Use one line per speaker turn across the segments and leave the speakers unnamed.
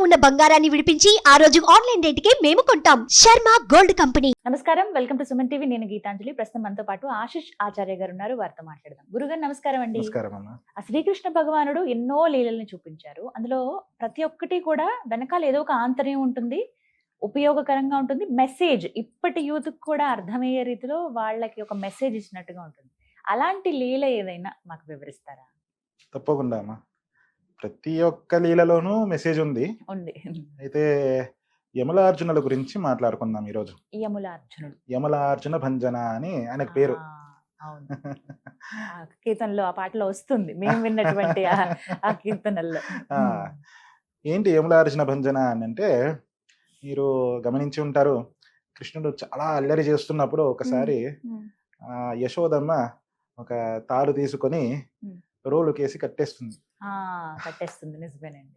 ఉన్న బంగారాన్ని విడిపించి ఆ రోజు ఆన్లైన్ రేటుకే మేము కొంటాం. Sharma gold company.
నమస్కారం, వెల్కమ్ టు సుమన్ టీవీ. నేను గీతాంజలి. ప్రస్తుతం మనతో పాటు ఆశిష్ ఆచార్య గారు ఉన్నారు. వారితో మాట్లాడదాం. గురుగారు నమస్కారం అండి.
నమస్కారం అమ్మా.
ఆ శ్రీకృష్ణ భగవానుడు ఎన్నో లీలల్ని చూపించారు. అందులో ప్రతి ఒక్కటి కూడా వెనకాల ఏదో ఒక ఆంతర్యం ఉంటుంది, ఉపయోగకరంగా ఉంటుంది. మెసేజ్ ఇప్పటి యూత్ కూడా అర్థమయ్యే రీతిలో వాళ్ళకి ఒక మెసేజ్ ఇచ్చినట్టుగా ఉంటుంది. అలాంటి లీల ఏదైనా మాకు వివరిస్తారా?
తప్పకుండా అమ్మా. ప్రతి ఒక్క లీలలోనూ మెసేజ్ ఉంది.
ఉంది.
అయితే యమలార్జునుల గురించి మాట్లాడుకుందాం ఈరోజు.
యములార్జునుడు.
యమలార్జున భంజన అని ఆయనకు పేరు.
అవును. ఆ కీర్తనలో ఆ పాటలో వస్తుంది, మేము విన్నటువంటి ఆ కీర్తనల్లో.
ఏంటి యమలార్జున భంజన అని అంటే, మీరు గమనించి ఉంటారు, కృష్ణుడు చాలా అల్లరి చేస్తున్నప్పుడు ఒకసారి యశోదమ్మ ఒక తాడు తీసుకొని రోలు కేసి కట్టేస్తుంది.
కట్టేస్తుంది, నిజమేనండి.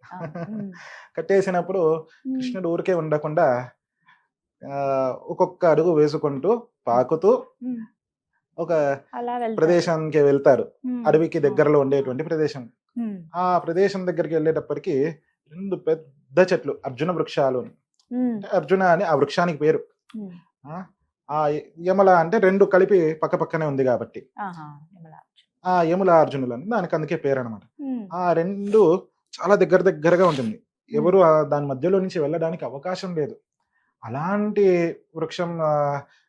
కట్టేసినప్పుడు కృష్ణుడు ఊరికే ఉండకుండా ఒక్కొక్క అడుగు వేసుకుంటూ పాకుతూ ఒక ప్రదేశానికి వెళ్తారు. అడవికి దగ్గరలో ఉండేటువంటి ప్రదేశం. ఆ ప్రదేశం దగ్గరికి వెళ్ళేటప్పటికి 2 పెద్ద చెట్లు, అర్జున వృక్షాలు. అర్జున అని ఆ వృక్షానికి పేరు. ఆ యమల అంటే 2 కలిపి పక్క పక్కనే ఉంది కాబట్టి ఆ యములార్జునులు అని దానికి అందుకే పేరు అనమాట. ఆ 2 చాలా దగ్గరగా ఉంటుంది. ఎవరు దాని మధ్యలో నుంచి వెళ్ళడానికి అవకాశం లేదు. అలాంటి వృక్షం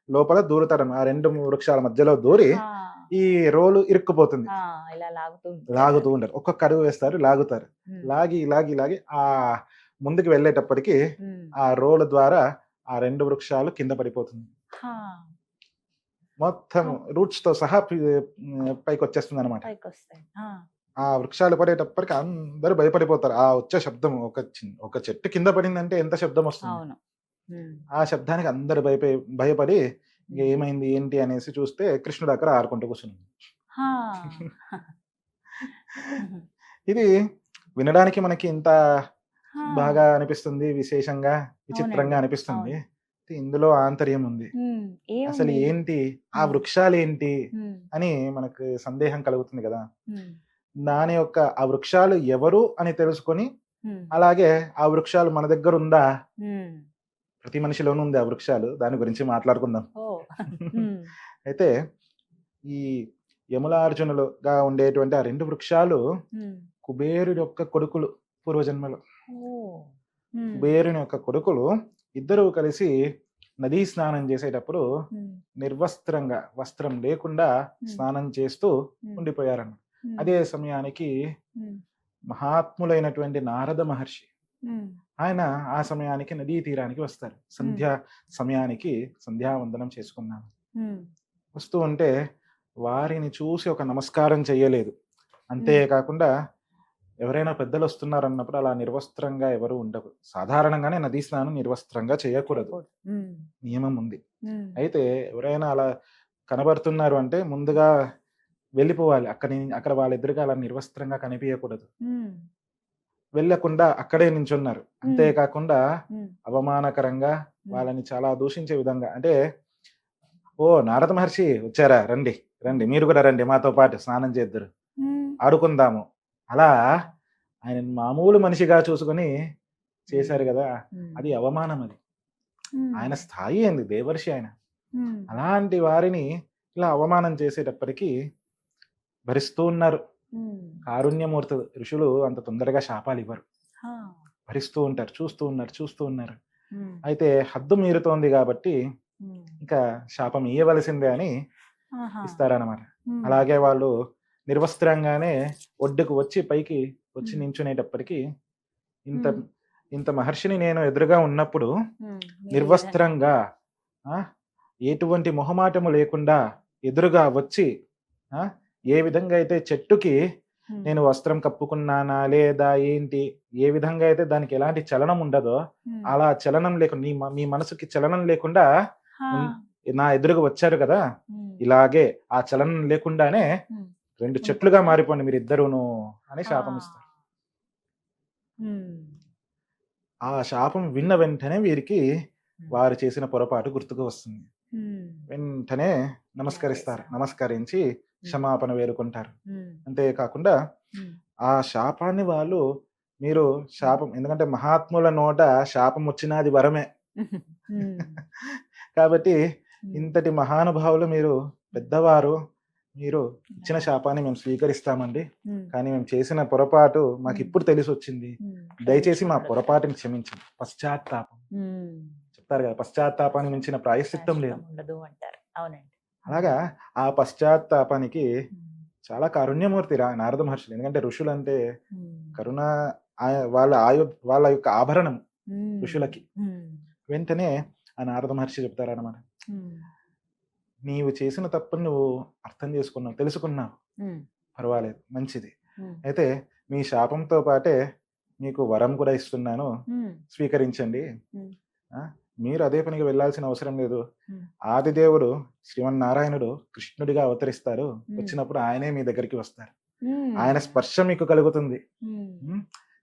లోపల దూరుతాడు. ఆ 2 వృక్షాల మధ్యలో దూరి ఈ రోలు ఇరుక్కుపోతుంది. లాగుతూ ఉంటారు. ఒక్కొక్క అడుగు వేస్తారు, లాగుతారు. లాగి ఆ ముందుకు వెళ్ళేటప్పటికి ఆ రోలు ద్వారా ఆ 2 వృక్షాలు కింద పడిపోతుంది. మొత్తం రూట్స్ తో సహా పైకి వచ్చేస్తుంది అనమాట. ఆ వృక్షాలు పడేటప్పటికి అందరూ భయపడిపోతారు. ఆ వచ్చే శబ్దం, ఒక చెట్టు కింద పడిందంటే ఎంత శబ్దం వస్తుంది. ఆ శబ్దానికి అందరు భయపడి ఏమైంది ఏంటి అనేసి చూస్తే కృష్ణుడు అక్కడ ఆడుకుంటూ కూర్చున్నాడు. ఇది వినడానికి మనకి ఇంత బాగా అనిపిస్తుంది, విశేషంగా విచిత్రంగా అనిపిస్తుంది. ఇందులో ఆంతర్యం ఉంది. అసలు ఏంటి ఆ వృక్షాలు ఏంటి అని మనకు సందేహం కలుగుతుంది కదా. దాని యొక్క ఆ వృక్షాలు ఎవరు అని తెలుసుకొని, అలాగే ఆ వృక్షాలు మన దగ్గర ఉందా, ప్రతి మనిషిలోనూ ఉంది ఆ వృక్షాలు, దాని గురించి మాట్లాడుకుందాం. అయితే ఈ యములార్జునులుగా ఉండేటువంటి ఆ 2 వృక్షాలు కుబేరుడి యొక్క కొడుకులు. పూర్వజన్మలో కుబేరుని యొక్క కొడుకులు ఇద్దరు కలిసి నదీ స్నానం చేసేటప్పుడు నిర్వస్త్రంగా, వస్త్రం లేకుండా స్నానం చేస్తూ ఉండిపోయారన్న. అదే సమయానికి మహాత్ములైనటువంటి నారద మహర్షి ఆయన ఆ సమయానికి నదీ తీరానికి వస్తారు. సంధ్యా సమయానికి సంధ్యావందనం చేసుకున్నాను. వస్తూ ఉంటే వారిని చూసి ఒక నమస్కారం చెయ్యలేదు. అంతేకాకుండా ఎవరైనా పెద్దలు వస్తున్నారన్నప్పుడు అలా నిర్వస్త్రంగా ఎవరు ఉండరు. సాధారణంగానే నదీ స్నానం నిర్వస్త్రంగా చేయకూడదు, నియమం ఉంది. అయితే ఎవరైనా అలా కనబడుతున్నారు అంటే ముందుగా వెళ్ళిపోవాలి. అక్కడ వాళ్ళిద్దరిగా అలా నిర్వస్త్రంగా కనిపించకూడదు. వెళ్ళకుండా అక్కడే నించున్నారు. అంతేకాకుండా అవమానకరంగా వాళ్ళని చాలా దూషించే విధంగా, అంటే ఓ నారద మహర్షి వచ్చారా, రండి రండి, మీరు కూడా రండి, మాతో పాటు స్నానం చేద్దరు, ఆడుకుందాము, అలా ఆయన మామూలు మనిషిగా చూసుకొని చేశారు కదా. అది అవమానం. అది ఆయన స్థాయి ఏంది, దేవర్షి ఆయన. అలాంటి వారిని ఇలా అవమానం చేసేటప్పటికి భరిస్తూ ఉన్నారు. కారుణ్యమూర్తులు ఋషులు అంత తొందరగా శాపాలు ఇవ్వరు, భరిస్తూ ఉంటారు, చూస్తూ ఉన్నారు. అయితే హద్దు మీరుతోంది కాబట్టి ఇంకా శాపం ఇయ్యవలసిందే అని ఇస్తారన్నమాట. అలాగే వాళ్ళు నిర్వస్త్రంగానే ఒడ్డుకు వచ్చి పైకి వచ్చి నించునేటప్పటికి ఇంత మహర్షిని నేను ఎదురుగా ఉన్నప్పుడు నిర్వస్త్రంగా ఎటువంటి మొహమాటము లేకుండా ఎదురుగా వచ్చి ఏ విధంగా అయితే చెట్టుకి నేను వస్త్రం కప్పుకున్నానా లేదా ఏంటి, ఏ విధంగా అయితే దానికి ఎలాంటి చలనం ఉండదో అలా చలనం లేకుండా, మీ మనసుకి చలనం లేకుండా నా ఎదురుగా వచ్చారు కదా, ఇలాగే ఆ చలనం లేకుండానే 2 చెట్లుగా మారిపోండి మీరిద్దరును అని శాపం ఇస్తారు. ఆ శాపం విన్న వెంటనే వీరికి వారు చేసిన పొరపాటు గుర్తుకు వస్తుంది. వెంటనే నమస్కరిస్తారు. నమస్కరించి క్షమాపణ వేడుకుంటారు. అంతేకాకుండా ఆ శాపాన్ని వాళ్ళు మీరు శాపం, ఎందుకంటే మహాత్ముల నోట శాపం వచ్చినా అది వరమే. కాబట్టి ఇంతటి మహానుభావులు మీరు, పెద్దవారు, మీరు ఇచ్చిన శాపాన్ని మేము స్వీకరిస్తామండి. కానీ మేము చేసిన పొరపాటు మాకు ఇప్పుడు తెలిసి వచ్చింది. దయచేసి మా పొరపాటుని క్షమించండి. పశ్చాత్తాపం చెప్తారు కదా, పశ్చాత్తాపాన్ని మించిన ప్రాయశ్చిత్తం లేదు.
ఉండదు అంటారు. అవునండి.
అలాగా ఆ పశ్చాత్తాపానికి చాలా కారుణ్యమూర్తి నారద మహర్షులు. ఎందుకంటే ఋషులు అంటే కరుణ, వాళ్ళ యొక్క ఆభరణం ఋషులకి. వెంటనే ఆ నారద మహర్షి చెప్తారన్నమాట, నీవు చేసిన తప్పుని నువ్వు అర్థం చేసుకున్నావు, తెలుసుకున్నావు, పర్వాలేదు, మంచిది. అయితే మీ శాపంతో పాటే మీకు వరం కూడా ఇస్తున్నాను, స్వీకరించండి. మీరు అదే పనికి వెళ్ళాల్సిన అవసరం లేదు. ఆదిదేవుడు శ్రీమన్నారాయణుడు కృష్ణుడిగా అవతరిస్తారు. వచ్చినప్పుడు ఆయనే మీ దగ్గరికి వస్తారు. ఆయన స్పర్శ మీకు కలుగుతుంది.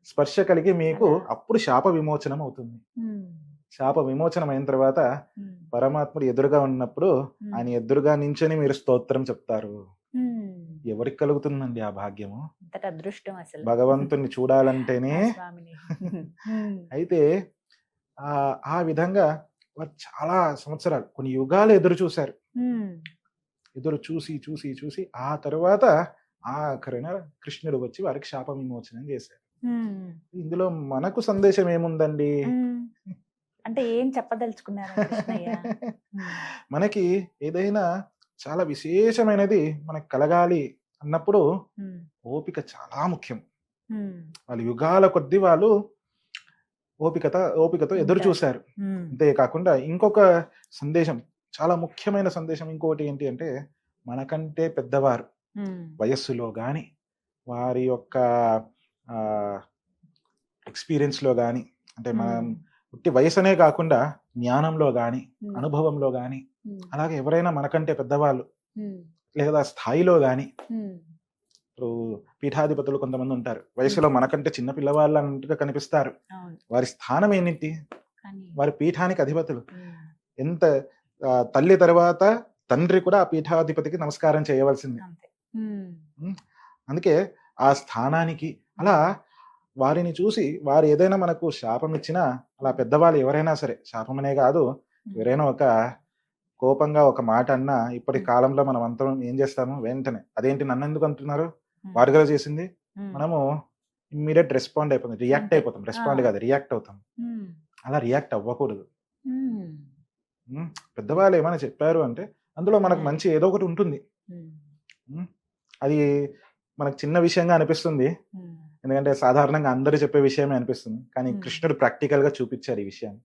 స్పర్శ కలిగి మీకు అప్పుడు శాప విమోచనం అవుతుంది. శాప విమోచనం అయిన తర్వాత పరమాత్ముడు ఎదురుగా ఉన్నప్పుడు ఆయన ఎదురుగా నించొని మీరు స్తోత్రం చెప్తారు. ఎవరికి కలుగుతుందండి ఆ భాగ్యము?
అదృష్టం అసలు
భగవంతుని చూడాలంటేనే. అయితే ఆ విధంగా వారు చాలా సంవత్సరాలు, కొన్ని యుగాలు ఎదురు చూశారు. ఎదురు చూసి చూసి చూసి ఆ తర్వాత ఆఖరిన కృష్ణుడు వచ్చి వారికి శాప విమోచనం చేశారు. ఇందులో మనకు సందేశం ఏముందండి?
అంటే ఏం చెప్పదలుచుకున్నారు కృష్ణయ్య?
మనకి ఏదైనా చాలా విశేషమైనది మనకు కలగాలి అన్నప్పుడు ఓపిక చాలా ముఖ్యం. వాళ్ళు యుగాల కొద్దీ వాళ్ళు ఓపికతో ఎదురు చూశారు. అంతేకాకుండా ఇంకొక సందేశం, చాలా ముఖ్యమైన సందేశం ఇంకొకటి ఏంటి అంటే, మనకంటే పెద్దవారు వయస్సులో గాని, వారి యొక్క ఎక్స్పీరియన్స్లో గాని, అంటే మనం పుట్టి వయసునే కాకుండా జ్ఞానంలో గాని, అనుభవంలో గాని, అలాగే ఎవరైనా మనకంటే పెద్దవాళ్ళు లేదా స్థాయిలో గాని, ఇప్పుడు పీఠాధిపతులు కొంతమంది ఉంటారు, వయసులో మనకంటే చిన్న పిల్లవాళ్ళు అన్నట్టుగా కనిపిస్తారు. వారి స్థానం ఏంటి? వారి పీఠానికి అధిపతులు. ఎంత తల్లి తర్వాత తండ్రి కూడా ఆ పీఠాధిపతికి నమస్కారం చేయవలసింది. అందుకే ఆ స్థానానికి అలా వారిని చూసి, వారు ఏదైనా మనకు శాపం ఇచ్చినా, అలా పెద్దవాళ్ళు ఎవరైనా సరే, శాపమనే కాదు, ఎవరైనా ఒక కోపంగా ఒక మాట అన్నా, ఇప్పటి కాలంలో మనం అంతా ఏం చేస్తాము, వెంటనే అదేంటి నన్ను ఎందుకు అంటున్నారు, వాడుగా చేసింది, మనము ఇమ్మీడియట్ రెస్పాండ్ అయిపోతాం, రియాక్ట్ అయిపోతాం. రెస్పాండ్ కాదు, రియాక్ట్ అవుతాం. అలా రియాక్ట్ అవ్వకూడదు. పెద్దవాళ్ళు ఏమైనా చెప్పారు అంటే అందులో మనకు మంచి ఏదో ఒకటి ఉంటుంది. అది మనకు చిన్న విషయంగా అనిపిస్తుంది, ఎందుకంటే సాధారణంగా అందరూ చెప్పే విషయమే అనిపిస్తుంది, కానీ కృష్ణుడు ప్రాక్టికల్ గా చూపించారు ఈ విషయాన్ని.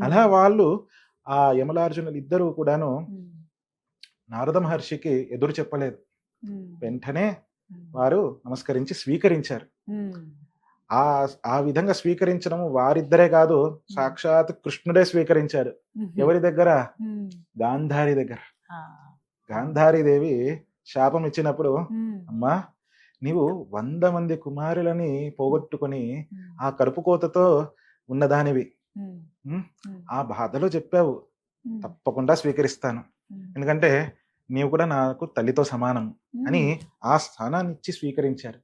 అలా వాళ్ళు ఆ యమలార్జునులు ఇద్దరు కూడాను నారద మహర్షికి ఎదురు చెప్పలేదు. వెంటనే వారు నమస్కరించి స్వీకరించారు. ఆ విధంగా స్వీకరించడం వారిద్దరే కాదు, సాక్షాత్ కృష్ణుడే స్వీకరించాడు. ఎవరి దగ్గర? గాంధారి దగ్గర. గాంధారీదేవి శాపం ఇచ్చినప్పుడు, అమ్మా నీవు 100 మంది కుమారులని పోగొట్టుకొని ఆ కడుపు కోతతో ఉన్నదానివి, ఆ బాధలో చెప్పావు, తప్పకుండా స్వీకరిస్తాను, ఎందుకంటే నీవు కూడా నాకు తల్లితో సమానం అని ఆ స్థానాన్ని ఇచ్చి స్వీకరించారు.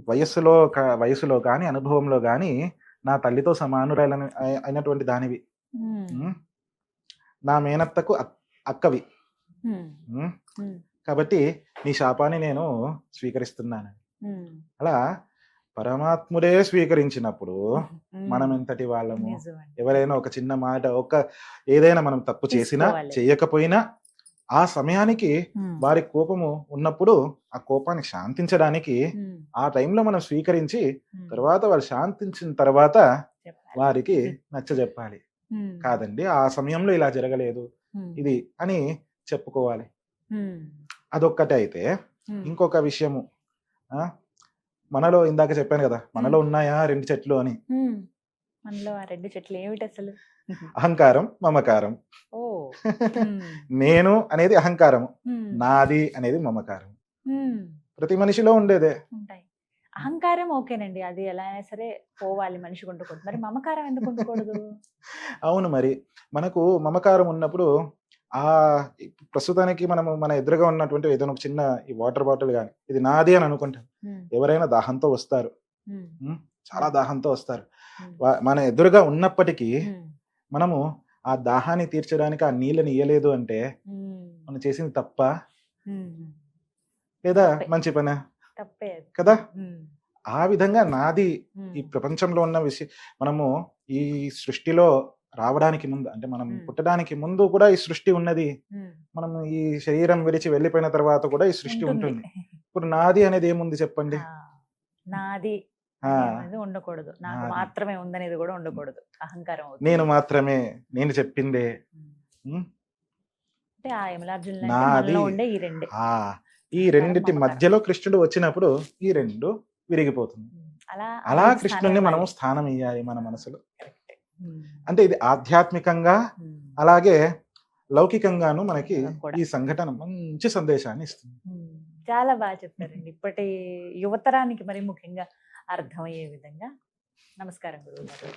వయస్సులో కానీ, అనుభవంలో కానీ నా తల్లితో సమానురాలని అయినటువంటి దానివి, నా మేనత్తకు అక్కవి, కాబట్టి నీ శాపాన్ని నేను స్వీకరిస్తున్నాను. అలా పరమాత్ముడే స్వీకరించినప్పుడు మనం ఎంతటి వాళ్ళము? ఎవరైనా ఒక చిన్న మాట, ఏదైనా మనం తప్పు చేసినా చేయకపోయినా ఆ సమయానికి వారి కోపము ఉన్నప్పుడు ఆ కోపాన్ని శాంతించడానికి ఆ టైంలో మనం స్వీకరించి, తర్వాత వాళ్ళు శాంతించిన తర్వాత వారికి నచ్చజెప్పాలి. కాదండి ఆ సమయంలో ఇలా జరగలేదు ఇది అని చెప్పుకోవాలి. అదొక్కటే. అయితే ఇంకొక విషయము, మనలో ఇందాక చెప్పాను కదా, మనలో ఉన్నాయా 2 చెట్లు అని.
మనలో ఆ 2 చెట్లు ఏమిటి అసలు?
అహంకారం, మమకారం. నేను అనేది అహంకారం, నాది అనేది మమకారం. ప్రతి మనిషిలో ఉండేదే.
అహంకారం ఓకేనండి, అది ఎలా అయినా సరే పోవాలి, మనిషికి ఉండకూడదు. మరి మమకారం ఎందుకు ఉండకూడదు?
అవును, మరి మనకు మమకారం ఉన్నప్పుడు ఆ ప్రస్తుతానికి మనము మన ఎదురుగా ఉన్నటువంటి ఏదైనా ఒక చిన్న ఈ వాటర్ బాటిల్ కానీ ఇది నాది అని అనుకుంటాం. ఎవరైనా దాహంతో వస్తారు, చాలా దాహంతో వస్తారు. మన ఎదురుగా ఉన్నప్పటికీ మనము ఆ దాహాన్ని తీర్చడానికి ఆ నీళ్ళని ఇయ్యలేదు అంటే మనం చేసింది తప్ప లేదా మంచి పని
తప్పే
కదా. ఆ విధంగా నాది ఈ ప్రపంచంలో ఉన్న మనము ఈ సృష్టిలో రావడానికి ముందు అంటే మనం పుట్టడానికి ముందు కూడా ఈ సృష్టి ఉన్నది. మనం ఈ శరీరం విడిచి వెళ్ళిపోయిన తర్వాత కూడా ఈ సృష్టి ఉంటుంది. ఇప్పుడు నాది అనేది ఏముంది చెప్పండి?
నాది ఉండకూడదు, నాకు మాత్రమే ఉందనేది కూడా ఉండకూడదు. అహంకారం అవుతుంది.
నేను మాత్రమే, నేను చెప్పిందే.
అంటే ఆ యమలార్జునులు ఉండే
ఈ రెండింటి మధ్యలో కృష్ణుడు వచ్చినప్పుడు ఈ రెండు విరిగిపోతుంది. అలా కృష్ణుడిని మనం స్థానం ఇయ్యాలి మన మనసులో. అంటే ఇది ఆధ్యాత్మికంగా అలాగే లౌకికంగాను మనకి ఈ సంఘటన మంచి సందేశాన్ని ఇస్తుంది.
చాలా బాగా చెప్పారండి. ఇప్పటి యువతరానికి మరి ముఖ్యంగా అర్థమయ్యే విధంగా. నమస్కారం గురువు గారు.